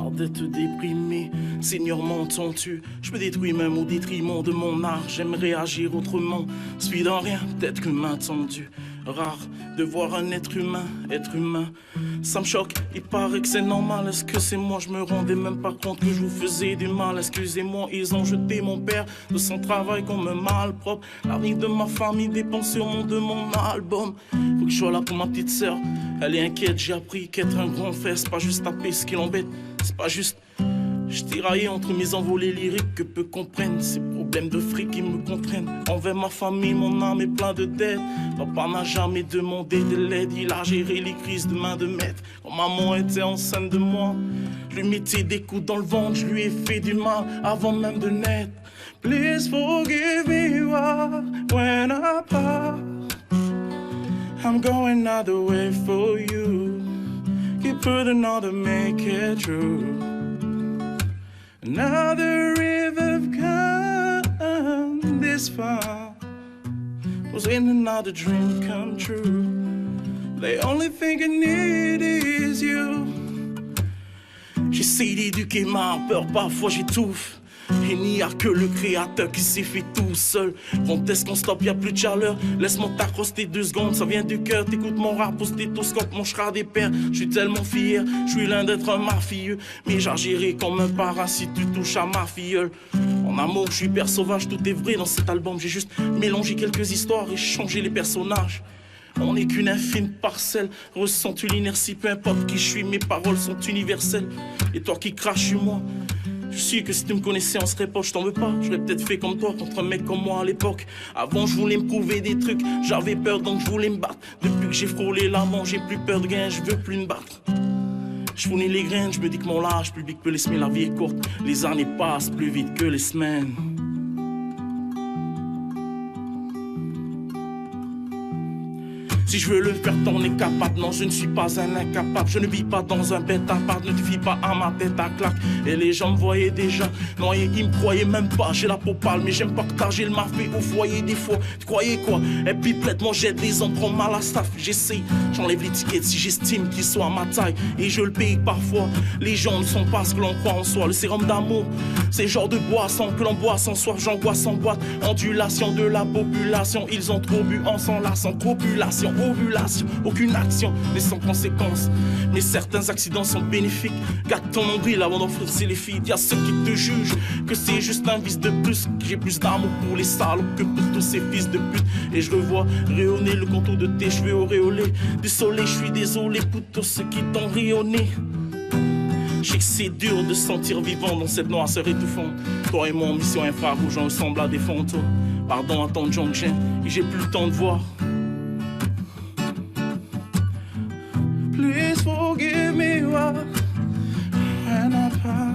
marre d'être déprimé. Seigneur, m'entends-tu? Je me détruis même au détriment de mon art. J'aimerais agir autrement. Suis dans rien, peut-être que m'attendu. Rare de voir un être humain. Ça me choque, il paraît que c'est normal. Est-ce que c'est moi, je me rendais même pas compte que je vous faisais du mal. Excusez-moi, ils ont jeté mon père de son travail comme un malpropre. L'avenir de ma famille dépend sûrement de mon album. Faut que je sois là pour ma petite sœur. Elle est inquiète, j'ai appris qu'être un grand frère, c'est pas juste taper ce qui l'embête. C'est pas juste... Je tiraillais entre mes envolées lyriques que peu comprennent. Ces problèmes de fric qui me contraignent. Envers ma famille, mon âme est plein de dettes. Papa n'a jamais demandé de l'aide. Il a géré les crises de main de maître. Quand maman était enceinte de moi, je lui mettais des coups dans le ventre. Je lui ai fait du mal avant même de naître. Please forgive me when I part. I'm going out the way for you. Keep putting on to make it true. Now the river come this far. Was in another dream come true. The only thing I need is you. J'essaie d'éduquer ma peur, parfois j'étouffe. Il n'y a que le créateur qui s'est fait tout seul. Quand est-ce qu'on stoppe, y'a plus de chaleur. Laisse-moi t'accroster 2 secondes, ça vient du cœur. T'écoutes mon rap au stéthoscope, mon char des pères. Je suis tellement fier, je suis loin d'être un mafieux. Mais j'agirai comme un parent si tu touches à ma filleule. En amour, je suis hyper sauvage, tout est vrai dans cet album. J'ai juste mélangé quelques histoires et changé les personnages. On n'est qu'une infime parcelle. Ressens-tu l'inertie, peu importe qui je suis, mes paroles sont universelles. Et toi qui craches sur moi, je suis que si tu me connaissais on serait poche, je t'en veux pas. J'aurais peut-être fait comme toi contre un mec comme moi à l'époque. Avant je voulais me prouver des trucs, j'avais peur donc je voulais me battre. Depuis que j'ai frôlé l'amant, j'ai plus peur de gain, je veux plus me battre. Je fournis les graines, je me dis que mon large public peut laisser, mais la vie est courte. Les années passent plus vite que les semaines. Si je veux le faire, t'en es capable. Non, je ne suis pas un incapable. Je ne vis pas dans un bête à part. Ne te fie pas à ma tête à claque. Et les gens me voyaient déjà noyé. Ils me croyaient même pas. J'ai la peau pâle, mais j'aime partager le mafé au foyer des fois. Tu croyais quoi? Et puis peut-être moi j'aide les hommes, prends mal à staff. J'essaye, j'enlève l'étiquette si j'estime qu'ils soient à ma taille. Et je le paye parfois. Les gens ne sont pas ce que l'on croit en soi. Le sérum d'amour, c'est le genre de boisson que l'on boit sans soif. J'angoisse en boîte. Ondulation de la population. Ils ont trop bu en s'enlaçant. Copulation. Ovulation, aucune action n'est sans conséquence. Mais certains accidents sont bénéfiques. Garde ton nombril avant d'enfoncer les filles. Y'a ceux qui te jugent que c'est juste un vice de plus. Que j'ai plus d'amour pour les salauds que pour tous ces fils de pute. Et je revois rayonner le contour de tes cheveux auréolés. Du soleil, je suis désolé pour tous ceux qui t'ont rayonné. Je sais que c'est dur de se sentir vivant dans cette noirceur étouffante. Toi et moi en mission infrarouge, on ressemble à des fantômes. Pardon à tant de gens que j'aime et j'ai plus le temps de voir. Please forgive me when I part.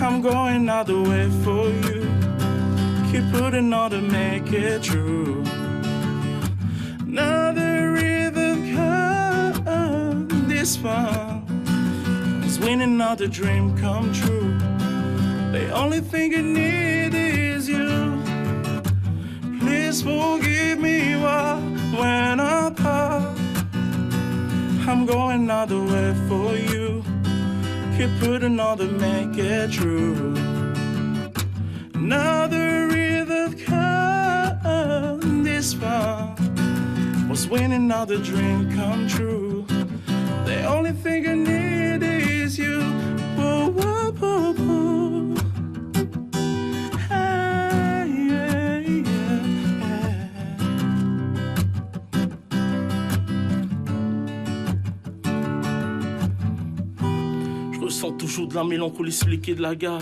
I'm going out the way for you. Keep putting on to make it true. Now the river come this far. It's when another dream come true. The only thing I need is you. Please forgive me when I part. I'm going all the way for you. Keep putting on to make it true. Now the river come this far. Was when another dream come true. The only thing I need is you. Whoa, whoa, whoa, whoa. Je sens toujours de la mélancolie sur les quais de la gare.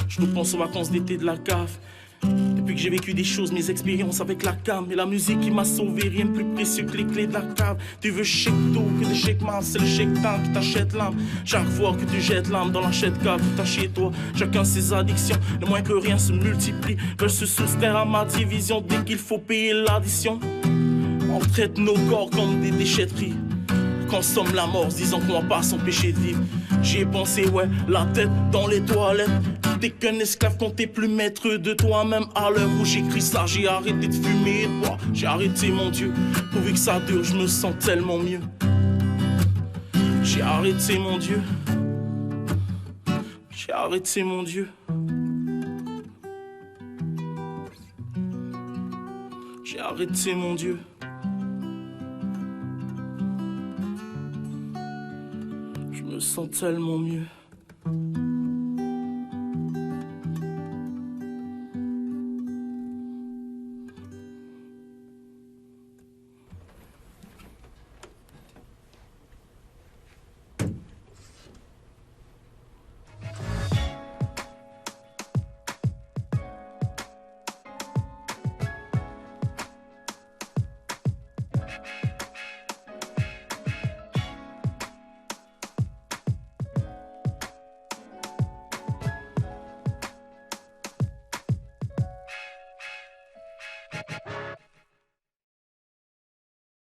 Je repense aux vacances d'été de la cave. Depuis que j'ai vécu des choses, mes expériences avec la cam et la musique qui m'a sauvé, rien de plus précieux que les clés de la cave. Tu veux shake tout que de shake man, c'est le shake time qui t'achète l'âme. Chaque fois que tu jettes l'âme dans la chèque cave que t'as chez toi, chacun ses addictions, le moins que rien se multiplie. Veulent se soustraire à ma division dès qu'il faut payer l'addition. On traite nos corps comme des déchetteries. Consomme la mort, disant qu'on va pas s'empêcher de vivre. J'y ai pensé, ouais, la tête dans les toilettes. T'es qu'un esclave quand t'es plus maître de toi-même. À l'heure où j'écris ça, j'ai arrêté de fumer et de boire. J'ai arrêté, mon Dieu, pourvu que ça dure, je me sens tellement mieux. J'ai arrêté, mon Dieu. J'ai arrêté mon Dieu. J'ai arrêté mon Dieu. Je me sens tellement mieux.